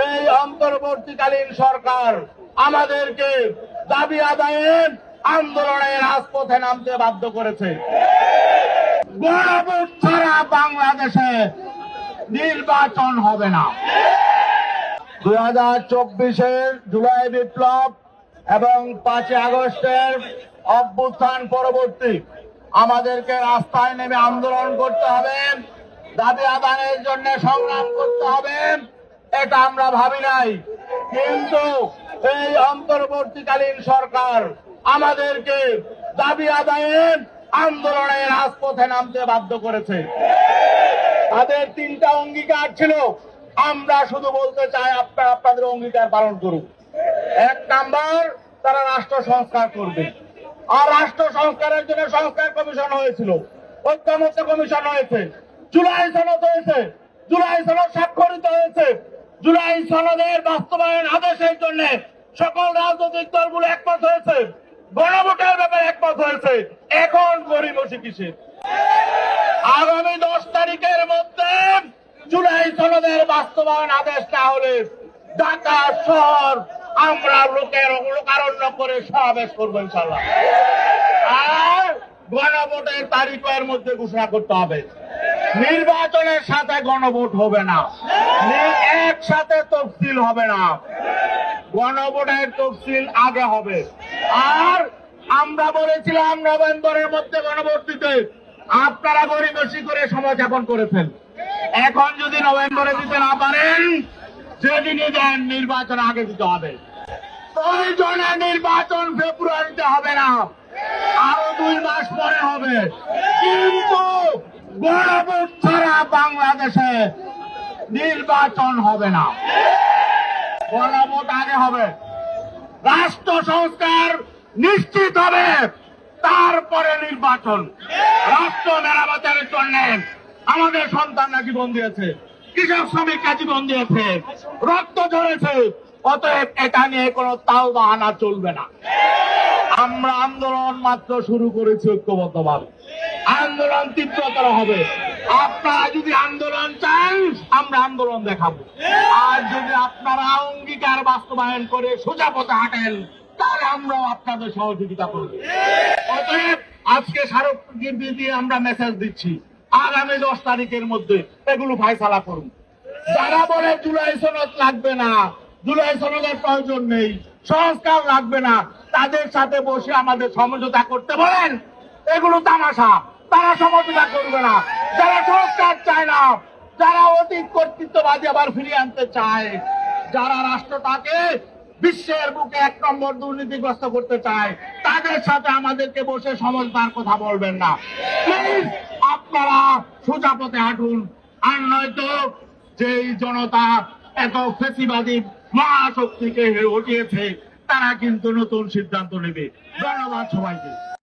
এই অন্তর্বর্তীকালীন সরকার আমাদেরকে দাবি আদায়ের আন্দোলনের রাজপথে নামতে বাধ্য করেছে। গণভোট ছাড়া বাংলাদেশে নির্বাচন হবে না। 2024-এর জুলাই বিপ্লব এবং 5 আগস্টের অভ্যুত্থান পরবর্তী আমাদেরকে রাস্তায় নেমে আন্দোলন করতে হবে, দাবি আদায়ের জন্য সংগ্রাম করতে হবে, এটা আমরা ভাবি নাই। কিন্তু এই অন্তর্বর্তীকালীন সরকার আমাদেরকে দাবি আদায়ের আন্দোলনের রাজপথে নামতে বাধ্য করেছে। তাদের 3টা অঙ্গীকার ছিল, আমরা শুধু বলতে চাই আপনারা আপনাদের অঙ্গীকার পালন করুন। 1 নাম্বার, তারা রাষ্ট্র সংস্কার করবে। আর রাষ্ট্র সংস্কারের জন্য সংস্কার কমিশন হয়েছিল, ঐক্যমত্য কমিশন হয়েছে, জুলাই সনদ হয়েছে, জুলাই সনদ স্বাক্ষরিত হয়েছে। জুলাই সনদের বাস্তবায়ন আদেশের জন্য সকল রাজনৈতিক দলগুলো একমত হয়েছে, গণভোটের ব্যাপারে একমত হয়েছে। এখন গড়িমসি কিসের? আগামী 10 তারিখের মধ্যে জুলাই সনদের বাস্তবায়ন আদেশ না হলে ঢাকা শহর আমরা লোকারণ্য করে সমাবেশ করবো ইনশাল্লাহ। আর গণভোটের তারিখের মধ্যে ঘোষণা করতে হবে। নির্বাচনের সাথে গণভোট হবে না, একসাথে তফসিল হবে না, গণভোটের তফসিল আগে হবে। আর আমরা বলেছিলাম নভেম্বরের মধ্যে গণভোট দিতে, আপনারা গড়িমসি করে সময় যাপন করেছেন। এখন যদি নভেম্বরে দিতে না পারেন, যেদিনই দেন নির্বাচন আগে দিতে হবে। প্রয়োজনে নির্বাচন ফেব্রুয়ারিতে হবে না, আরো 2 মাস পরে হবে। কিন্তু গণভোট ছাড়া বাংলাদেশে নির্বাচন হবে না, গণভোট আগে হবে। রাষ্ট্র সংস্কার নিশ্চিত হবে, তারপরে নির্বাচন। রাষ্ট্র মেরামতের জন্য আমাদের সন্তানরা জীবন দিয়েছে, কৃষক শ্রমিকরা জীবন দিয়েছে, রক্ত ঝরেছে। অতএব এটা নিয়ে কোনো তাল বাহানা চলবে না। আমরা আন্দোলন মাত্র শুরু করেছি ঐক্যবদ্ধভাবে, আন্দোলন তীব্রতর হবে। আপনারা যদি আন্দোলন চান, আমরা আন্দোলন দেখাবো। আর যদি আপনারা অঙ্গীকার বাস্তবায়ন করে সোজা পথে হাঁটেন, তাহলে আমরাও আপনাদের সহযোগিতা করব। অতএব আজকে স্মারকলিপি দিয়ে আমরা মেসেজ দিচ্ছি, আগামী 10 তারিখের মধ্যে এগুলো ফায়সালা করুন। যারা বলে জুলাই সনদ লাগবে না, জুলাই সনদের প্রয়োজন নেই, সংস্কার লাগবে না, তাদের সাথে বসে আমাদের সমঝোতা করতে বলেন। এগুলো তামাশা, তারা সমঝোতা করবে না। যারা সংস্কার চায় না, যারা অতীত কর্তৃত্ববাদী আবার ফিরিয়ে আনতে চায়, যারা রাষ্ট্রটাকে বিশ্বের বুকে 1 নম্বর দুর্নীতিগ্রস্ত করতে চায়, তাদের সাথে আমাদেরকে বসে সমঝোতার কথা বলবেন না। প্লিজ আপনারা সোজা পথে হাঁটুন। আর নয়তো যেই জনতা এত ফেসিবাদী মহাশক্তিকে হটিয়েছে, তারা কিন্তু নতুন সিদ্ধান্ত নেবে। ধন্যবাদ সবাইকে।